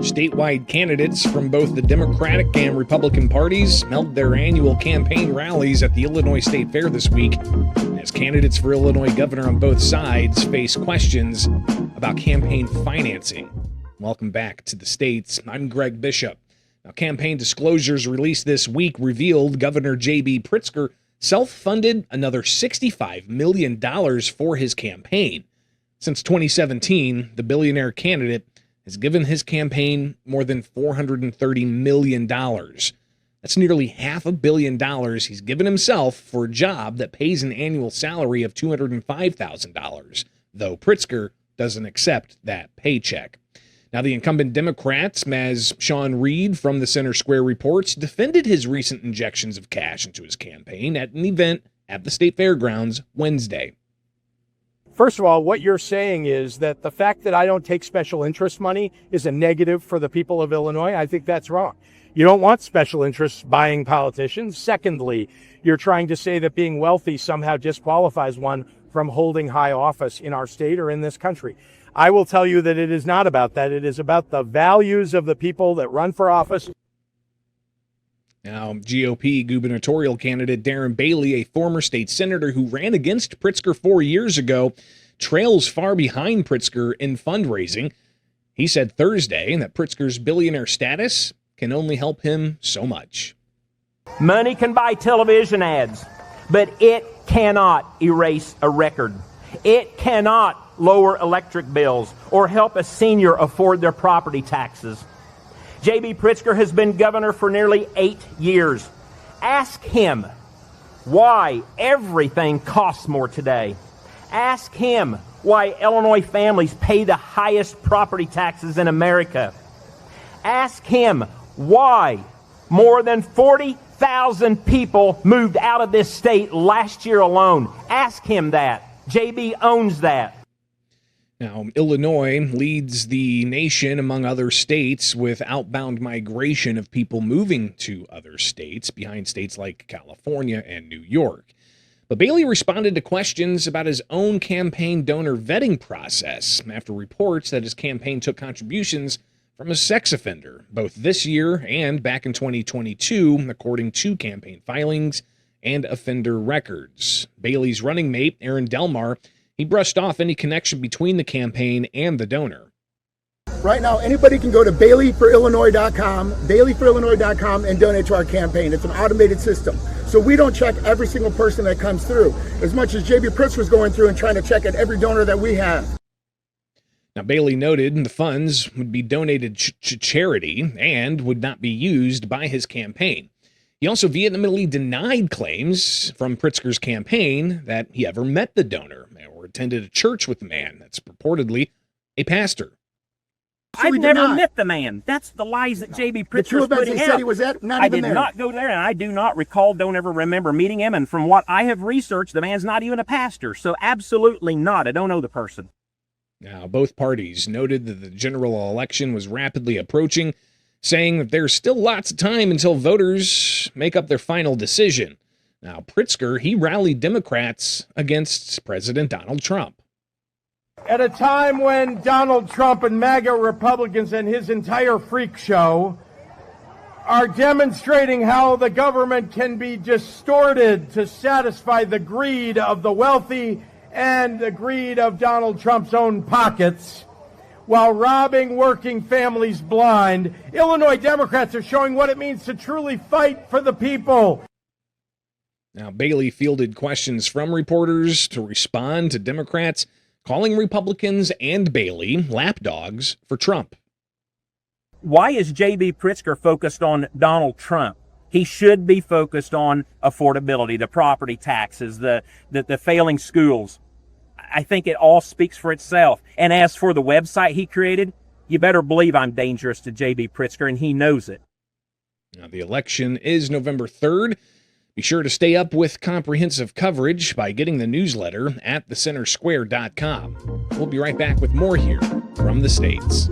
Statewide candidates from both the Democratic and Republican parties held their annual campaign rallies at the Illinois State Fair this week, as candidates for Illinois governor on both sides face questions about campaign financing. Welcome back to the States. I'm Greg Bishop. Now, campaign disclosures released this week revealed Governor J.B. Pritzker self-funded another $65 million for his campaign. Since 2017, the billionaire candidate has given his campaign more than $430 million. That's nearly $500 million he's given himself for a job that pays an annual salary of $205,000, though Pritzker doesn't accept that paycheck. Now, the incumbent Democrats, as Sean Reed from the Center Square reports, defended his recent injections of cash into his campaign at an event at the state fairgrounds Wednesday. First of all, what you're saying is that the fact that I don't take special interest money is a negative for the people of Illinois. I think that's wrong. You don't want special interests buying politicians. Secondly, you're trying to say that being wealthy somehow disqualifies one from holding high office in our state or in this country. I will tell you that it is not about that. It is about the values of the people that run for office. Now, GOP gubernatorial candidate Darren Bailey, a former state senator who ran against Pritzker 4 years ago, trails far behind Pritzker in fundraising. He said Thursday that Pritzker's billionaire status can only help him so much. Money can buy television ads, but it cannot erase a record. It cannot lower electric bills or help a senior afford their property taxes. J.B. Pritzker has been governor for nearly 8 years. Ask him why everything costs more today. Ask him why Illinois families pay the highest property taxes in America. Ask him why more than 40,000 people moved out of this state last year alone. Ask him that. J.B. owns that. Now, Illinois leads the nation among other states with outbound migration of people moving to other states, behind states like California and New York. But Bailey responded to questions about his own campaign donor vetting process after reports that his campaign took contributions from a sex offender, both this year and back in 2022, according to campaign filings and offender records. Bailey's running mate, Aaron Delmar, he brushed off any connection between the campaign and the donor. Right now, anybody can go to baileyforillinois.com, and donate to our campaign. It's an automated system. So we don't check every single person that comes through, as much as J.B. Pritzker was going through and trying to check at every donor that we have. Now, Bailey noted the funds would be donated to charity and would not be used by his campaign. He also vehemently denied claims from Pritzker's campaign that he ever met the donor or attended a church with the man that's purportedly a pastor. I've never met the man. That's the lies that J.B. Pritzker is putting out. Said he was at, I did not go there, and I do not recall, don't ever remember meeting him. And from what I have researched, the man's not even a pastor. So absolutely not. I don't know the person. Now, both parties noted that the general election was rapidly approaching, saying that there's still lots of time until voters make up their final decision. Now, Pritzker, he rallied Democrats against President Donald Trump. At a time when Donald Trump and MAGA Republicans and his entire freak show are demonstrating how the government can be distorted to satisfy the greed of the wealthy and the greed of Donald Trump's own pockets, while robbing working families blind, Illinois Democrats are showing what it means to truly fight for the people. Now, Bailey fielded questions from reporters to respond to Democrats, calling Republicans and Bailey lapdogs for Trump. Why is J.B. Pritzker focused on Donald Trump? He should be focused on affordability, the property taxes, the failing schools. I think it all speaks for itself. And as for the website he created, you better believe I'm dangerous to J.B. Pritzker, and he knows it. Now, the election is November 3rd. Be sure to stay up with comprehensive coverage by getting the newsletter at thecentersquare.com. We'll be right back with more here from the States.